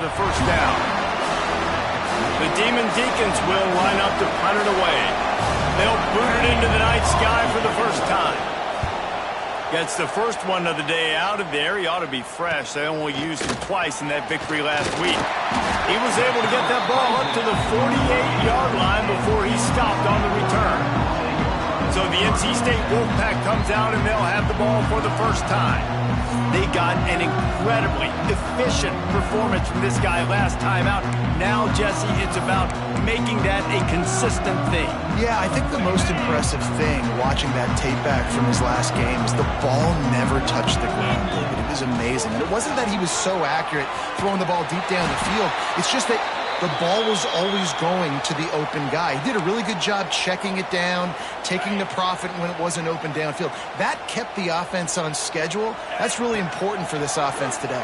the first down. The Demon Deacons will line up to punt it away. They'll boot it into the night sky for the first time. Gets the first one of the day out of there. He ought to be fresh. They only used him twice in that victory last week. He was able to get that ball up to the 48-yard line before he stopped on the return. So the NC State Wolfpack comes out and they'll have the ball for the first time. They got an incredibly efficient performance from this guy last time out. Now, Jesse, it's about making that a consistent thing. Yeah, I think the most impressive thing watching that tape back from his last game is the ball never touched the ground, David. It was amazing. And it wasn't that he was so accurate throwing the ball deep down the field. It's just that the ball was always going to the open guy. He did a really good job checking it down, taking the profit when it wasn't open downfield. That kept the offense on schedule. That's really important for this offense today.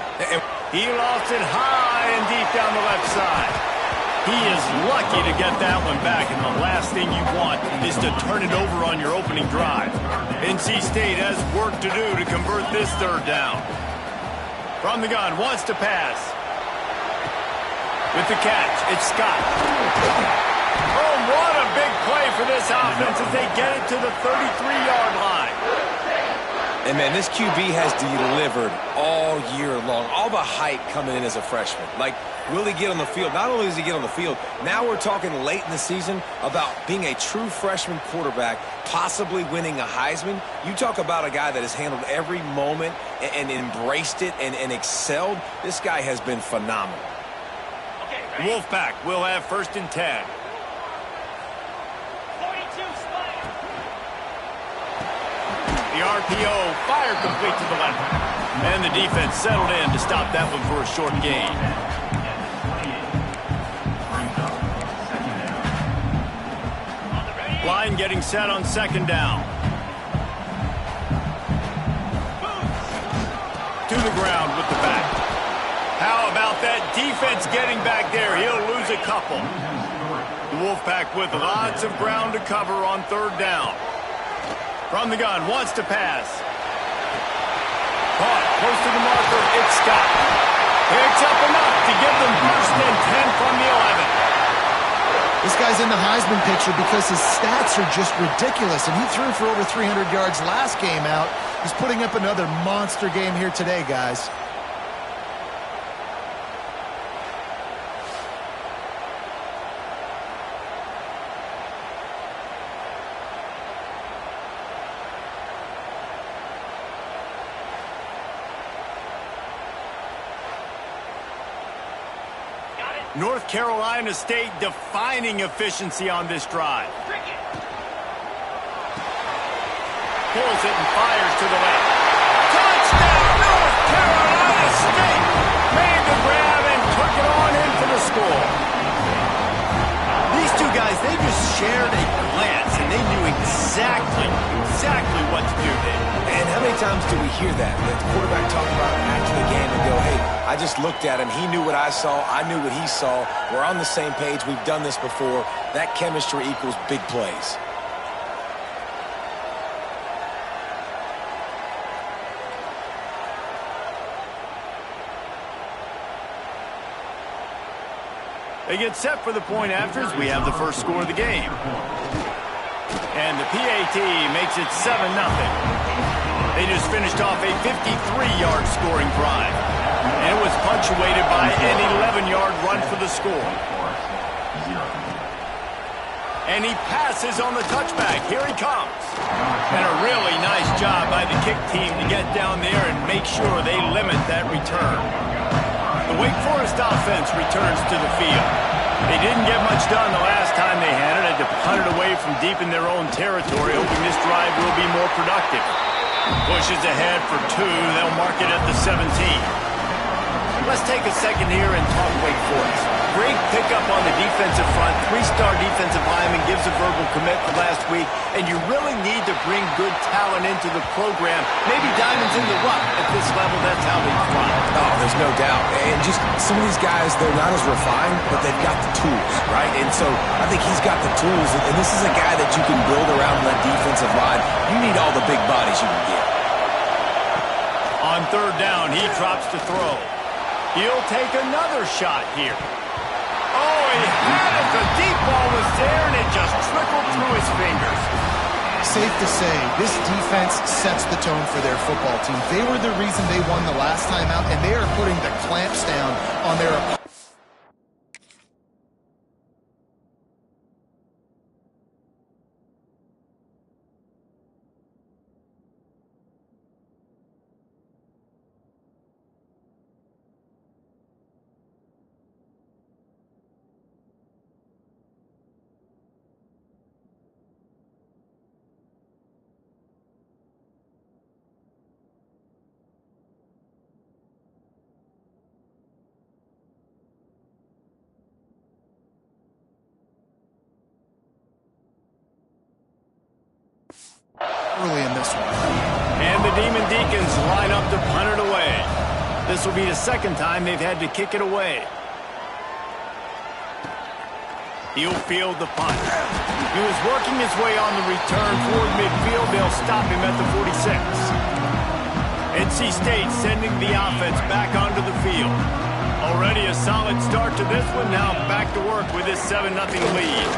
He lost it high and deep down the left side. He is lucky to get that one back, and the last thing you want is to turn it over on your opening drive. NC State has work to do to convert this third down. From the gun, wants to pass. With the catch, it's Scott. Oh, what a big play for this offense as they get it to the 33-yard line. And, man, this QB has delivered all year long. All the hype coming in as a freshman. Like, will he get on the field? Not only does he get on the field, now we're talking late in the season about being a true freshman quarterback, possibly winning a Heisman. You talk about a guy that has handled every moment and embraced it and excelled. This guy has been phenomenal. Wolfpack will have 1st and 10. The RPO fired complete to the left. And the defense settled in to stop that one for a short gain. Line getting set on 2nd down. To the ground with the back. How about that defense getting back there? He'll lose a couple. The Wolfpack with lots of ground to cover on 3rd down. From the gun, wants to pass. Caught, close to the marker, it's Scott. Picks up enough to give them 1st and 10 from the 11. This guy's in the Heisman picture because his stats are just ridiculous, and he threw for over 300 yards last game out. He's putting up another monster game here today, guys. North Carolina State defining efficiency on this drive. Pulls it and fires to the left. Touchdown, North Carolina State! Made the grab and took it on in for the score. These two guys, they just shared a glance, and they knew exactly what to do there. And how many times do we hear that? The quarterback talk about after the game and go, hey, I just looked at him. He knew what I saw. I knew what he saw. We're on the same page. We've done this before. That chemistry equals big plays. They get set for the point after as we have the first score of the game. And the PAT makes it 7-0. They just finished off a 53-yard scoring drive. And it was punctuated by an 11-yard run for the score. And he passes on the touchback. Here he comes. And a really nice job by the kick team to get down there and make sure they limit that return. The Wake Forest offense returns to the field. They didn't get much done the last time they had it. Had to punt it away from deep in their own territory, hoping this drive will be more productive. Pushes ahead for 2. They'll mark it at the 17. Let's take a second here and talk Wake Forest. Great pickup on the defensive front. 3-star defensive lineman gives a verbal commitment last week, and you really need to bring good talent into the program. Maybe diamonds in the rough at this level. That's how they thrive. Oh, there's no doubt. And just some of these guys, they're not as refined, but they've got the tools, right? And so I think he's got the tools, and this is a guy that you can build around that defensive line. You need all the big bodies you can get. On 3rd down, he drops to throw. He'll take another shot here. Oh, he had it. The deep ball was there, and it just trickled through his fingers. Safe to say, this defense sets the tone for their football team. They were the reason they won the last time out, and they are putting the clamps down on their opponent. Early in this one. And the Demon Deacons line up to punt it away. This will be the second time they've had to kick it away. He'll field the punt. He was working his way on the return toward midfield. They'll stop him at the 46. NC State sending the offense back onto the field. Already a solid start to this one. Now back to work with this 7-0 lead.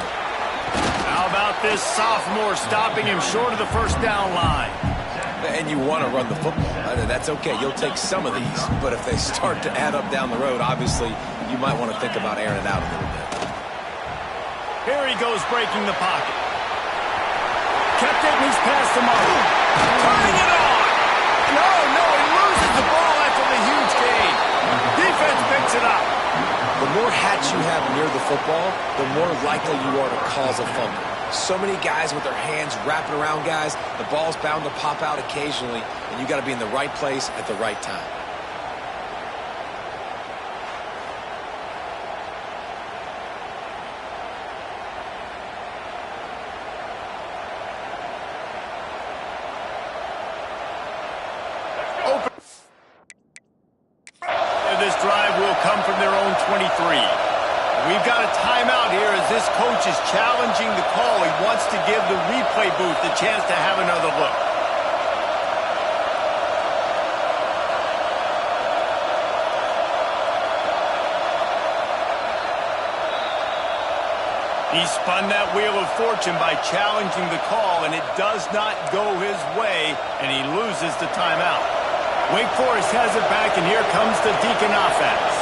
How about this sophomore stopping him short of the first down line? And you want to run the football. That's okay. You'll take some of these. But if they start to add up down the road, obviously, you might want to think about airing it out a little bit. Here he goes breaking the pocket. Kept it and he's passed him up. Turning it on. No, he loses the ball after the huge gain. Defense picks it up. The more hats you have near the football, the more likely you are to cause a fumble. So many guys with their hands wrapping around guys, the ball's bound to pop out occasionally, and you got to be in the right place at the right time. This drive will come from their own 23. We've got a timeout here as this coach is challenging the call. He wants to give the replay booth the chance to have another look. He spun that wheel of fortune by challenging the call, and it does not go his way, and he loses the timeout. Wake Forest has it back, and here comes the Deacon offense.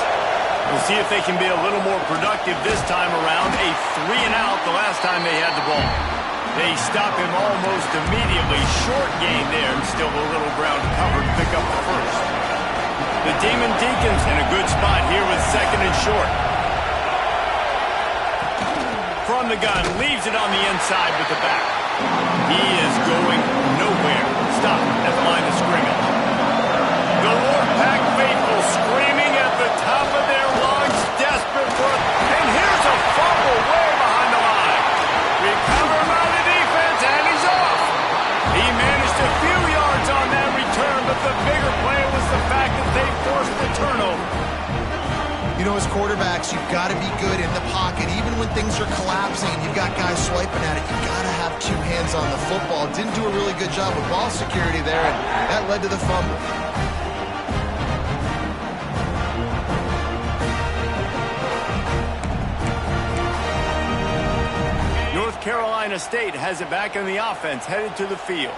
We'll see if they can be a little more productive this time around. A 3-and-out the last time they had the ball. They stop him almost immediately. Short gain there, and still a little ground to cover to pick up the first. The Demon Deacons in a good spot here with 2nd and short. From the gun, leaves it on the inside with the back. He is going nowhere. Stop at the line of scrimmage. The Lord Pack faithful screaming at the top of their lungs, desperate for it. And here's a fumble way behind the line. Recovered by the defense, and he's off. He managed a few yards on that return, but the bigger play was the fact that they forced the turnover. You know, as quarterbacks, you've got to be good in the pocket. Even when things are collapsing and you've got guys swiping at it, you've got to have 2 hands on the football. Didn't do a really good job with ball security there, and that led to the fumble. North Carolina State has it back in the offense, headed to the field.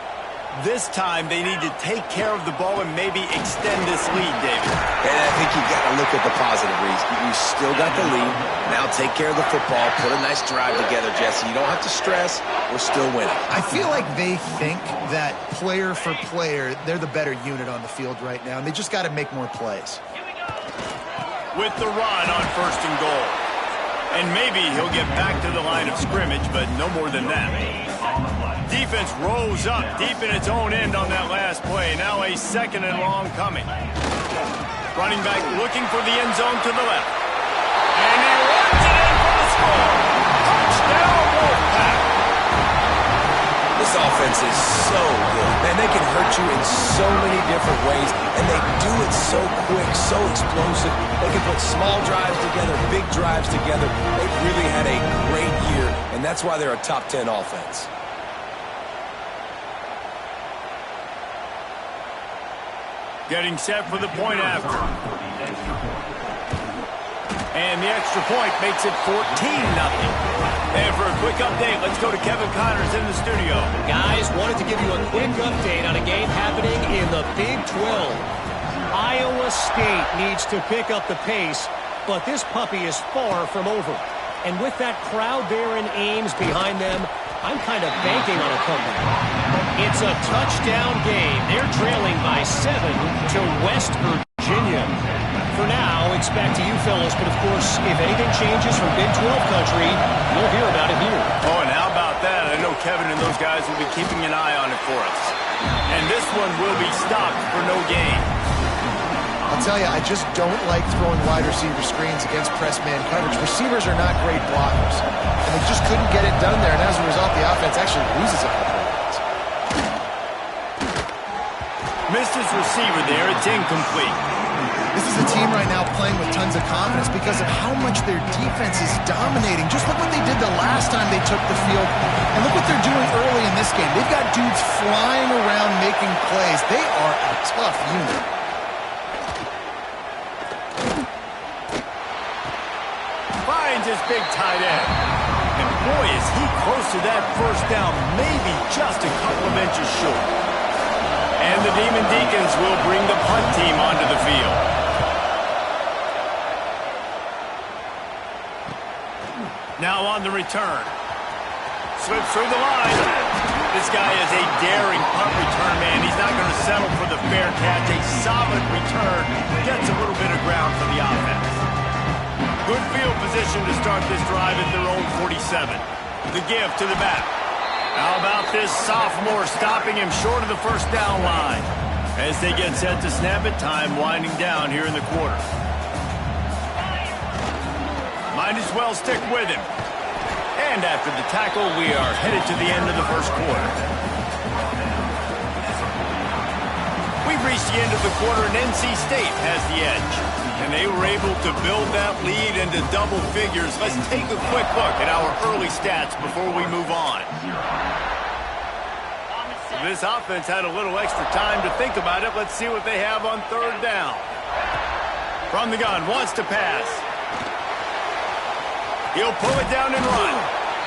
This time, they need to take care of the ball and maybe extend this lead, David. And I think you've got to look at the positive, Reese. You still got the lead. Now take care of the football. Put a nice drive together, Jesse. You don't have to stress. We're still winning. I feel like they think that player for player, they're the better unit on the field right now, and they just got to make more plays. With the run on 1st and goal. And maybe he'll get back to the line of scrimmage, but no more than that. Defense rose up deep in its own end on that last play. Now a 2nd and long coming. Running back looking for the end zone to the left. And he runs it in for the score. Touchdown, Wolfpack. This offense is so good. Man, they can hurt you in so many different ways, and they do it so quick, so explosive. They can put small drives together, big drives together. They've really had a great year, and that's why they're a top 10 offense. Getting set for the point after. And the extra point makes it 14-0. And for a quick update, let's go to Kevin Connors in the studio. Guys, wanted to give you a quick update on a game happening in the Big 12. Iowa State needs to pick up the pace, but this puppy is far from over. And with that crowd there in Ames behind them, I'm kind of banking on a comeback. It's a touchdown game. They're trailing by 7 to West Virginia. For now, it's back to you fellas, but of course, if anything changes from Big 12 country, you'll hear about it here. Oh, and how about that? I know Kevin and those guys will be keeping an eye on it for us. And this one will be stopped for no gain. I'll tell you, I just don't like throwing wide receiver screens against press man coverage. Receivers are not great blockers, and they just couldn't get it done there, and as a result, the offense actually loses a couple of yards. Missed his receiver there. It's incomplete. This is a team right now playing with tons of confidence because of how much their defense is dominating. Just look what they did the last time they took the field, and look what they're doing early in this game. They've got dudes flying around making plays. They are a tough unit. Finds his big tight end. And boy, is he close to that first down, maybe just a couple of inches short. And the Demon Deacons will bring the punt team onto the field. Now on the return. Slips through the line. This guy is a daring punt return man. He's not going to settle for the fair catch. A solid return. Gets a little bit of ground for the offense. Good field position to start this drive at their own 47. The give to the back. How about this sophomore stopping him short of the first down line? As they get set to snap it, time winding down here in the quarter. Might as well stick with him. And after the tackle, we are headed to the end of the first quarter. We've reached the end of the quarter, and NC State has the edge. And they were able to build that lead into double figures. Let's take a quick look at our early stats before we move on. This offense had a little extra time to think about it. Let's see what they have on third down. From the gun, wants to pass. He'll pull it down and run.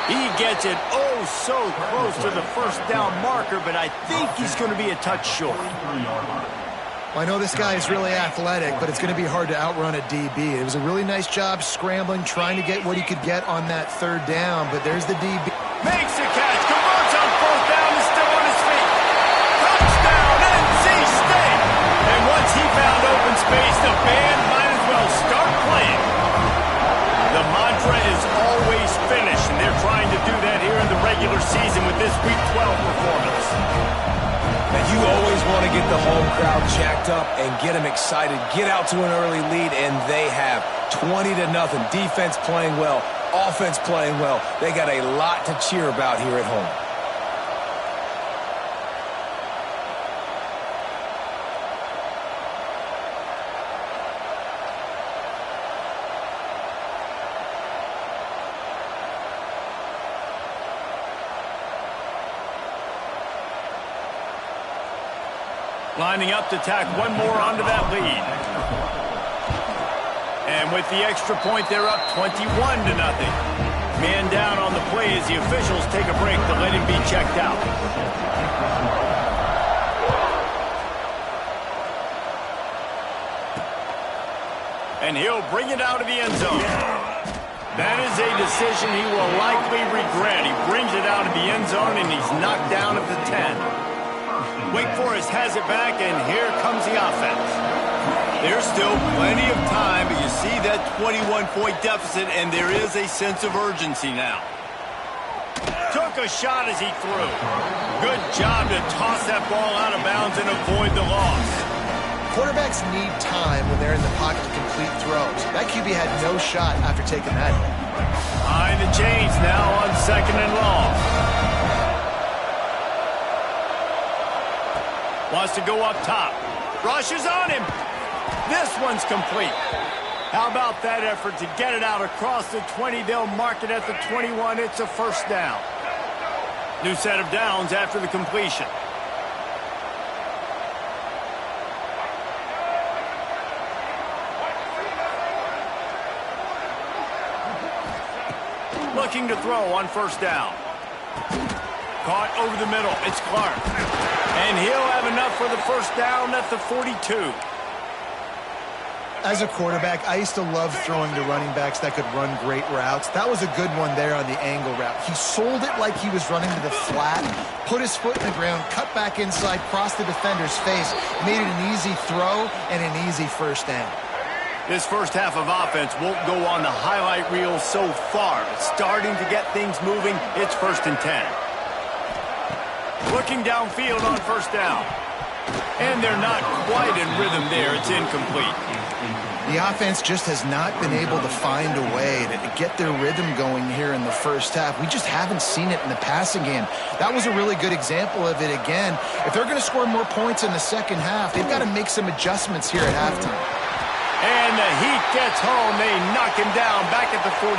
He gets it oh so close to the first down marker, but I think he's going to be a touch short. Well, I know this guy is really athletic, but it's going to be hard to outrun a DB. It was a really nice job scrambling, trying to get what he could get on that third down, but there's the DB. Makes the catch, converts on fourth down, is still on his feet. Touchdown, NC State! And once he found open space, the band might as well start playing. The mantra is always finish, and they're trying to do that here in the regular season with this Week 12 performance. And you always want to get the home crowd jacked up and get them excited. Get out to an early lead, and they have 20-0. Defense playing well, offense playing well. They got a lot to cheer about here at home. Lining up to tack one more onto that lead. And with the extra point, they're up 21-0. Man down on the play as the officials take a break to let him be checked out. And he'll bring it out of the end zone. That is a decision he will likely regret. He brings it out of the end zone, and he's knocked down at the 10. Wake Forest has it back, and here comes the offense. There's still plenty of time, but you see that 21-point deficit, and there is a sense of urgency now. Took a shot as he threw. Good job to toss that ball out of bounds and avoid the loss. Quarterbacks need time when they're in the pocket to complete throws. That QB had no shot after taking that hit. Behind the chains now on 2nd and long. Wants to go up top. Rushes on him. This one's complete. How about that effort to get it out across the 20? They'll mark it at the 21. It's a first down. New set of downs after the completion. looking to throw on first down. Caught over the middle. It's Clark. And he'll have enough for the first down at the 42. As a quarterback, I used to love throwing to running backs that could run great routes. That was a good one there on the angle route. He sold it like he was running to the flat, put his foot in the ground, cut back inside, crossed the defender's face, made it an easy throw and an easy first down. This first half of offense won't go on the highlight reel so far. It's starting to get things moving. It's 1st and 10. Looking downfield on first down. And they're not quite in rhythm there. It's incomplete. The offense just has not been able to find a way to get their rhythm going here in the first half. We just haven't seen it in the passing game. That was a really good example of it again. If they're going to score more points in the second half, they've got to make some adjustments here at halftime. And the heat gets home. They knock him down back at the 45.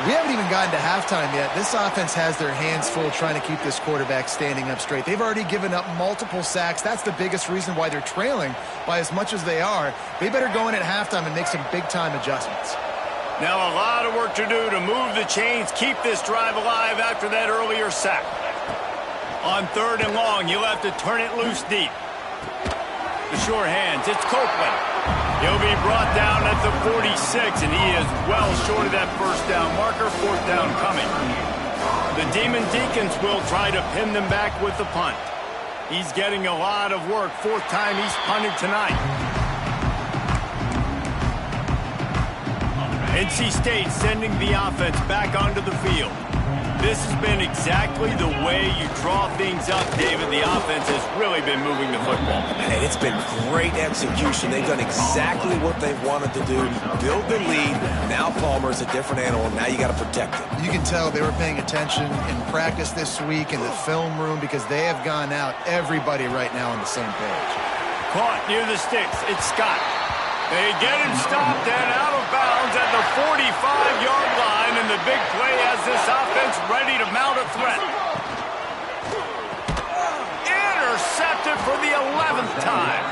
We haven't even gotten to halftime yet. This offense has their hands full trying to keep this quarterback standing up straight. They've already given up multiple sacks. That's the biggest reason why they're trailing by as much as they are. They better go in at halftime and make some big-time adjustments. Now a lot of work to do to move the chains, keep this drive alive after that earlier sack. On 3rd and long, you'll have to turn it loose deep. The sure hands, it's Copeland. He'll be brought down at the 46, and he is well short of that first down marker. 4th down coming. The Demon Deacons will try to pin them back with the punt. He's getting a lot of work. 4th time he's punted tonight. NC State sending the offense back onto the field. This has been exactly the way you draw things up, David. The offense has really been moving the football. And it's been great execution. They've done exactly what they've wanted to do. Build the lead. Now Palmer's a different animal. Now you got to protect him. You can tell they were paying attention in practice this week in the film room because they have gone out, everybody right now on the same page. Caught near the sticks. It's Scott. They get him stopped and out of bounds at the 45-yard line, and the big play has this offense ready to mount a threat. Intercepted for the 11th time.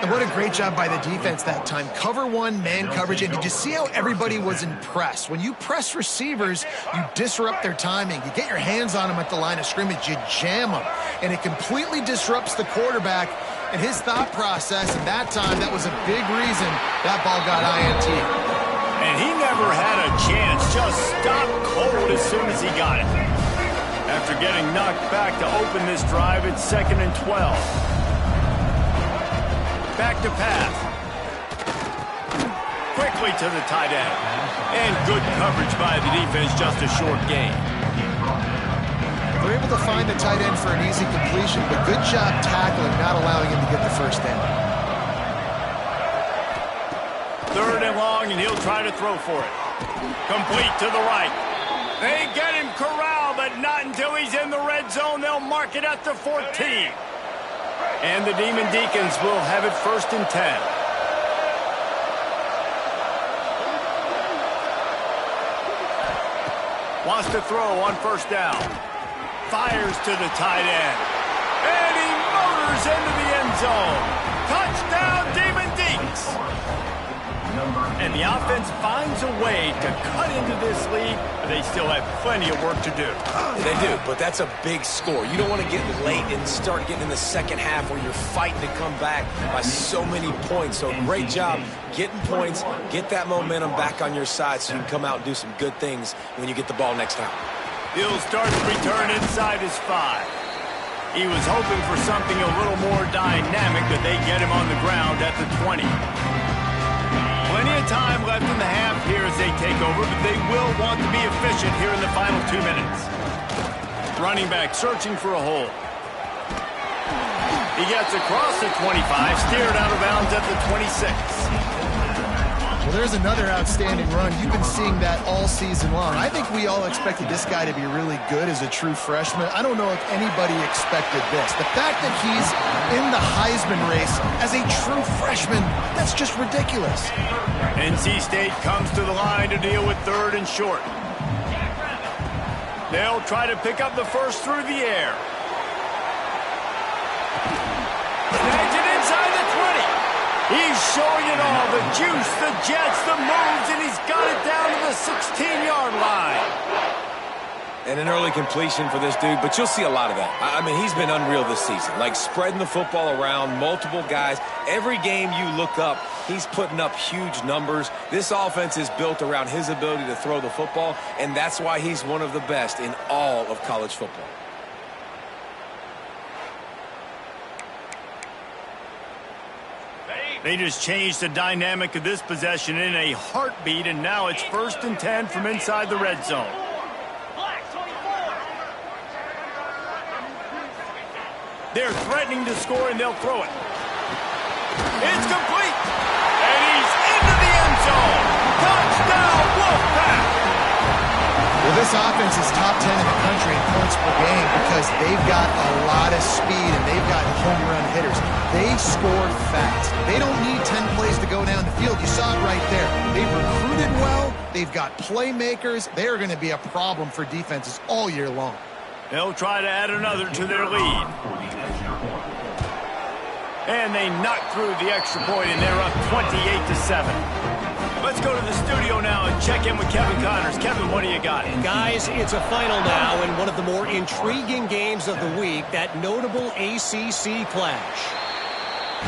And what a great job by the defense that time. Cover one, man coverage. And did you see how everybody was impressed? When you press receivers, you disrupt their timing. You get your hands on them at the line of scrimmage. You jam them. And it completely disrupts the quarterback and his thought process. And that time, that was a big reason that ball got INT. And he never had a chance. Just stopped cold as soon as he got it. After getting knocked back to open this drive, it's 2nd and 12. Back to pass. Quickly to the tight end. And good coverage by the defense, just a short gain. They're able to find the tight end for an easy completion, but good job tackling, not allowing him to get the first down. 3rd and long, and he'll try to throw for it. Complete to the right. They get him corralled, but not until he's in the red zone. They'll mark it at the 14. And the Demon Deacons will have it 1st and 10. Wants to throw on first down. Fires to the tight end. And he motors into the end zone. Touchdown, Demon Deacons. And the offense finds a way to cut into this lead, but they still have plenty of work to do. They do, but that's a big score. You don't want to get late and start getting in the second half where you're fighting to come back by so many points. So great job getting points, get that momentum back on your side so you can come out and do some good things when you get the ball next time. He'll start the return inside his 5. He was hoping for something a little more dynamic, but they get him on the ground at the 20. Plenty of time left in the half here as they take over, but they will want to be efficient here in the final 2 minutes. Running back searching for a hole. He gets across the 25, steered out of bounds at the 26. Well, there's another outstanding run. You've been seeing that all season long. I think we all expected this guy to be really good as a true freshman. I don't know if anybody expected this. The fact that he's in the Heisman race as a true freshman, that's just ridiculous. NC State comes to the line to deal with 3rd and short. They'll try to pick up the first through the air. Snags it inside the 20. He's showing it all, the juice, the jets, the moves, and he's got it down to the 16-yard line. And an early completion for this dude, but you'll see a lot of that. I mean, he's been unreal this season, like spreading the football around, multiple guys. Every game you look up, he's putting up huge numbers. This offense is built around his ability to throw the football, and that's why he's one of the best in all of college football. They just changed the dynamic of this possession in a heartbeat, and now it's 1st and 10 from inside the red zone. They're threatening to score, and they'll throw it. It's complete. And he's into the end zone. Touchdown, Wolfpack. Well, this offense is top 10 in the country in points per game because they've got a lot of speed and they've got home run hitters. They score fast. They don't need 10 plays to go down the field. You saw it right there. They've recruited well. They've got playmakers. They're going to be a problem for defenses all year long. They'll try to add another to their lead. And they knock through the extra point, and they're up 28-7. Let's go to the studio now and check in with Kevin Connors. Kevin, what do you got? Guys, it's a final now in one of the more intriguing games of the week, that notable ACC clash.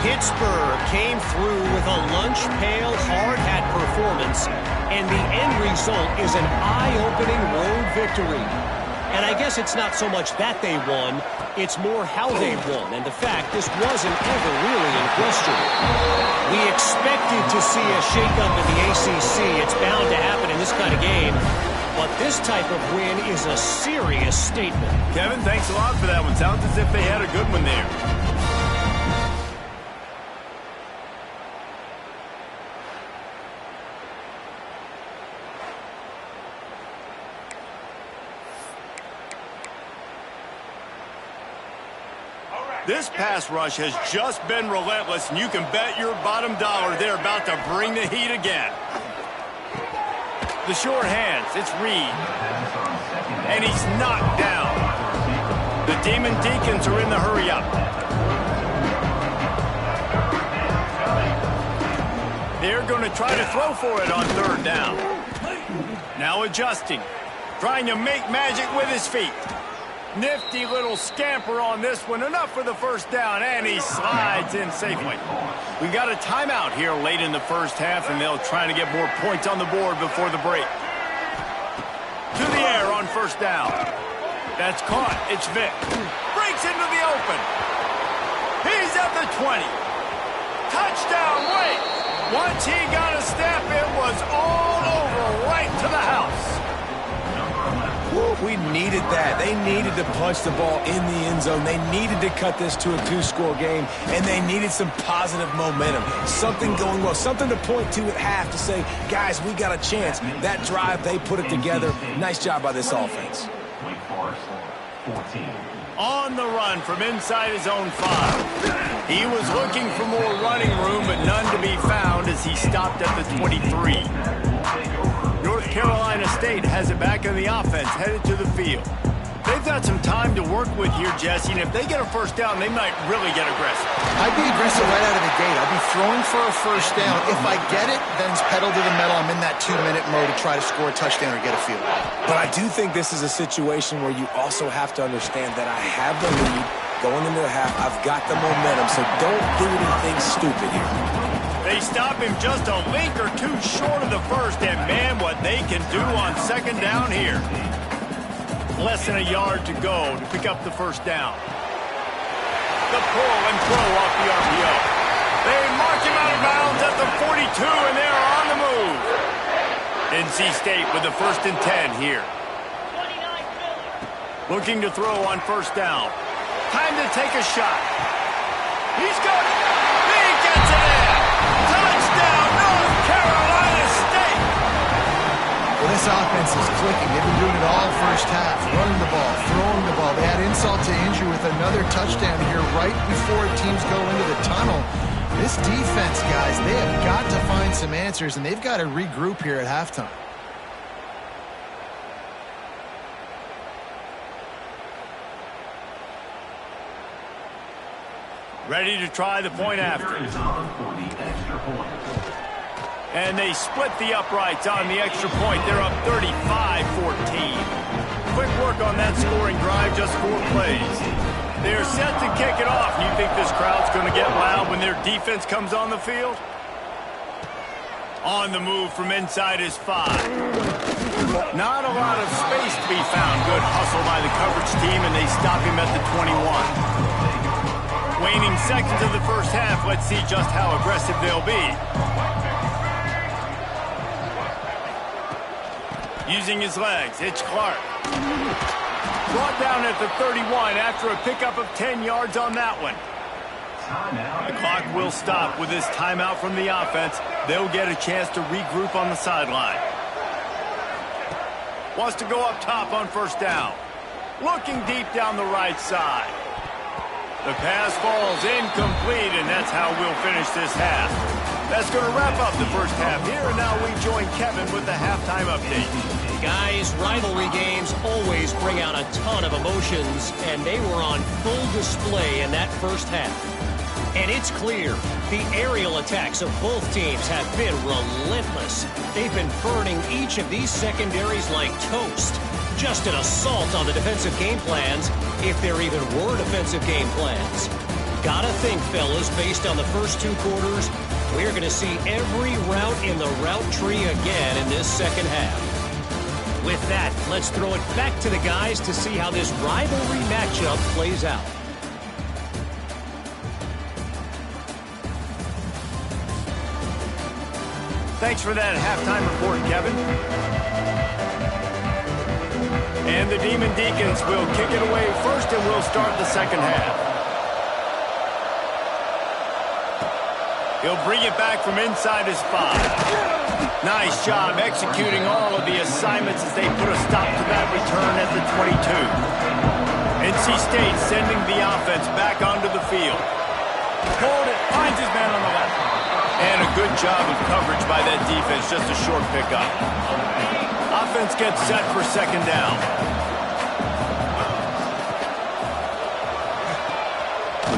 Pittsburgh came through with a lunch pail, hard-hat performance, and the end result is an eye-opening road victory. And I guess it's not so much that they won, it's more how they won. And the fact this wasn't ever really in question. We expected to see a shakeup in the ACC. It's bound to happen in this kind of game. But this type of win is a serious statement. Kevin, thanks a lot for that one. Sounds as if they had a good one there. This pass rush has just been relentless, and you can bet your bottom dollar they're about to bring the heat again. The short hands, it's Reed. And he's knocked down. The Demon Deacons are in the hurry-up. They're going to try to throw for it on 3rd down. Now adjusting, trying to make magic with his feet. Nifty little scamper on this one. Enough for the 1st down, and he slides in safely. We got a timeout here late in the 1st half, and they'll try to get more points on the board before the break. To the air on 1st down. That's caught. It's Vick. Breaks into the open. He's at the 20. Touchdown, Wake. Once he got a step, it was all over right to the house. We needed that. They needed to punch the ball in the end zone. They needed to cut this to a 2-score game, and they needed some positive momentum. Something going well, something to point to at half to say, guys, we got a chance. That drive, they put it together. Nice job by this offense. On the run from inside his own 5. He was looking for more running room, but none to be found as he stopped at the 23. North Carolina State has it back in the offense, headed to the field. They've got some time to work with here, Jesse, and if they get a 1st down, they might really get aggressive. I'd be aggressive right out of the gate. I'd be throwing for a 1st down. If I get it, then it's pedal to the metal. I'm in that 2-minute mode to try to score a touchdown or get a field. But I do think this is a situation where you also have to understand that I have the lead going into the half. I've got the momentum, so don't do anything stupid here. They stop him just a link or two short of the 1st, and man, what they can do on 2nd down here. Less than a yard to go to pick up the 1st down. The pull and throw off the RPO. They mark him out of bounds at the 42, and they're on the move. NC State with the 1st and 10 here. Looking to throw on 1st down. Time to take a shot. He's got it. He gets it in. Touchdown, North Carolina State. Well, this offense is clicking. They've been doing it all 1st half. Running the ball, throwing the ball. They had insult to injury with another touchdown here right before teams go into the tunnel. This defense, guys, they have got to find some answers, and they've got to regroup here at halftime. Ready to try the point after. And they split the uprights on the extra point. They're up 35-14. Quick work on that scoring drive, just 4 plays. They're set to kick it off. You think this crowd's going to get loud when their defense comes on the field? On the move from inside his 5. Not a lot of space to be found. Good hustle by the coverage team, and they stop him at the 21. Waning seconds of the first half. Let's see just how aggressive they'll be. Using his legs, it's Clark. Brought down at the 31 after a pickup of 10 yards on that one. The clock will stop with this timeout from the offense. They'll get a chance to regroup on the sideline. Wants to go up top on first down. Looking deep down the right side. The pass falls incomplete, and that's how we'll finish this half. That's going to wrap up the first half here, and now we join Kevin with the halftime update. Guys, rivalry games always bring out a ton of emotions, and they were on full display in that first half. And it's clear, the aerial attacks of both teams have been relentless. They've been burning each of these secondaries like toast. Just an assault on the defensive game plans, if there even were defensive game plans. Gotta think, fellas, based on the first 2 quarters, we're going to see every route in the route tree again in this second half. With that, let's throw it back to the guys to see how this rivalry matchup plays out. Thanks for that halftime report, Kevin. And the Demon Deacons will kick it away first, and we'll start the second half. He'll bring it back from inside his 5. Nice job executing all of the assignments as they put a stop to that return at the 22. NC State sending the offense back onto the field. Hold it, finds his man on the left. And a good job of coverage by that defense, just a short pickup. Offense gets set for second down.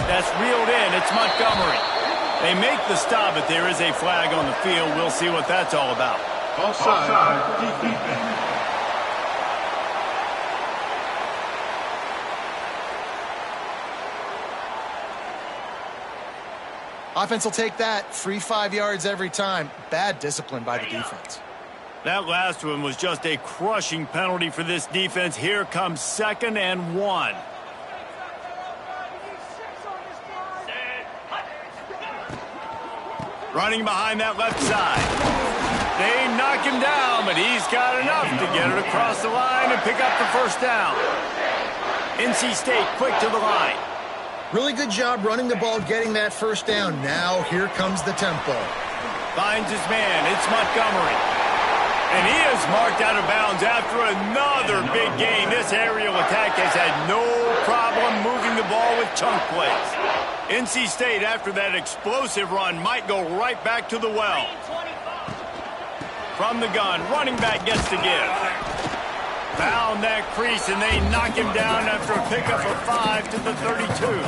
That's reeled in, it's Montgomery. They make the stop, but there is a flag on the field. We'll see what that's all about. Offside. Defense. Offense will take that. Free 5 yards every time. Bad discipline by the defense. That last one was just a crushing penalty for this defense. Here comes 2nd and 1. Running behind that left side. They knock him down, but he's got enough to get it across the line and pick up the first down. NC State quick to the line. Really good job running the ball, getting that first down. Now here comes the tempo. Finds his man. It's Montgomery. And he is marked out of bounds after another big gain. This aerial attack has had no problem moving the ball with chunk plays. NC State, after that explosive run, might go right back to the well. From the gun, running back gets to give. Found that crease, and they knock him down after a pickup of 5 to the 32.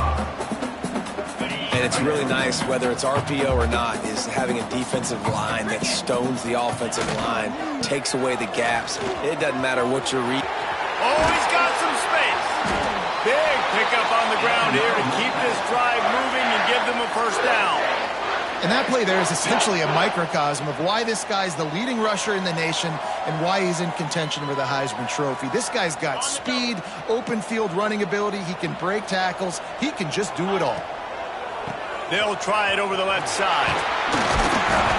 And it's really nice, whether it's RPO or not, is having a defensive line that stones the offensive line, takes away the gaps. It doesn't matter what you're reading. Oh, he's got some space. Big pickup on the ground here to keep this drive moving and give them a first down. And that play there is essentially a microcosm of why this guy's the leading rusher in the nation and why he's in contention for the Heisman Trophy. This guy's got speed, open field running ability. He can break tackles. He can just do it all. They'll try it over the left side.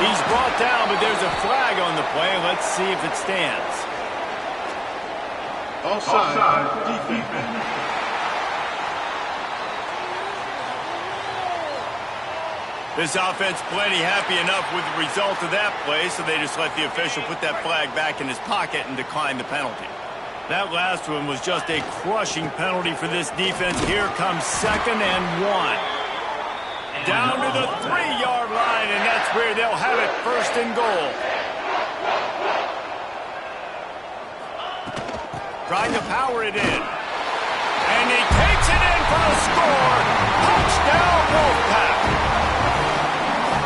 He's brought down, but there's a flag on the play. Let's see if it stands. Offside. Defense. This offense plenty happy enough with the result of that play, so they just let the official put that flag back in his pocket and decline the penalty. That last one was just a crushing penalty for this defense. Here comes 2nd and 1. Down to the 3-yard line, and that's where they'll have it, 1st and goal. Trying to power it in. And he takes it in for the score. Touchdown, Wolfpack.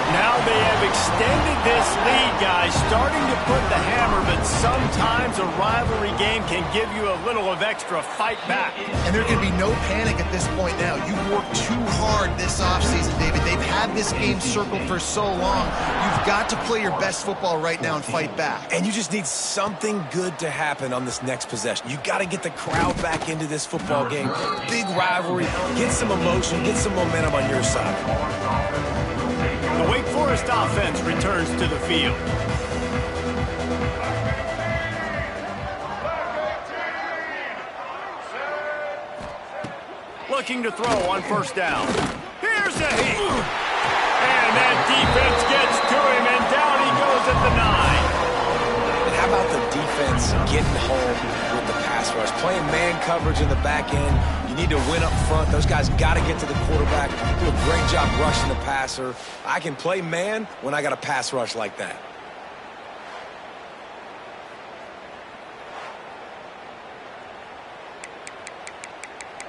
Now they have extended this lead, guys, starting to put the hammer, but sometimes a rivalry game can give you a little of extra fight back. And there can be no panic at this point now. You've worked too hard this offseason, David. They've had this game circled for so long. You've got to play your best football right now and fight back. And you just need something good to happen on this next possession. You got to get the crowd back into this football game. Big rivalry. Get some emotion. Get some momentum on your side. The Wake Forest offense returns to the field. Looking to throw on first down. Here's a hit. And that defense gets to him, and down he goes at the 9. And how about the defense getting home with the pass rush? Playing man coverage in the back end. You need to win up front. Those guys got to get to the quarterback. Do a great job rushing the passer. I can play man when I got a pass rush like that.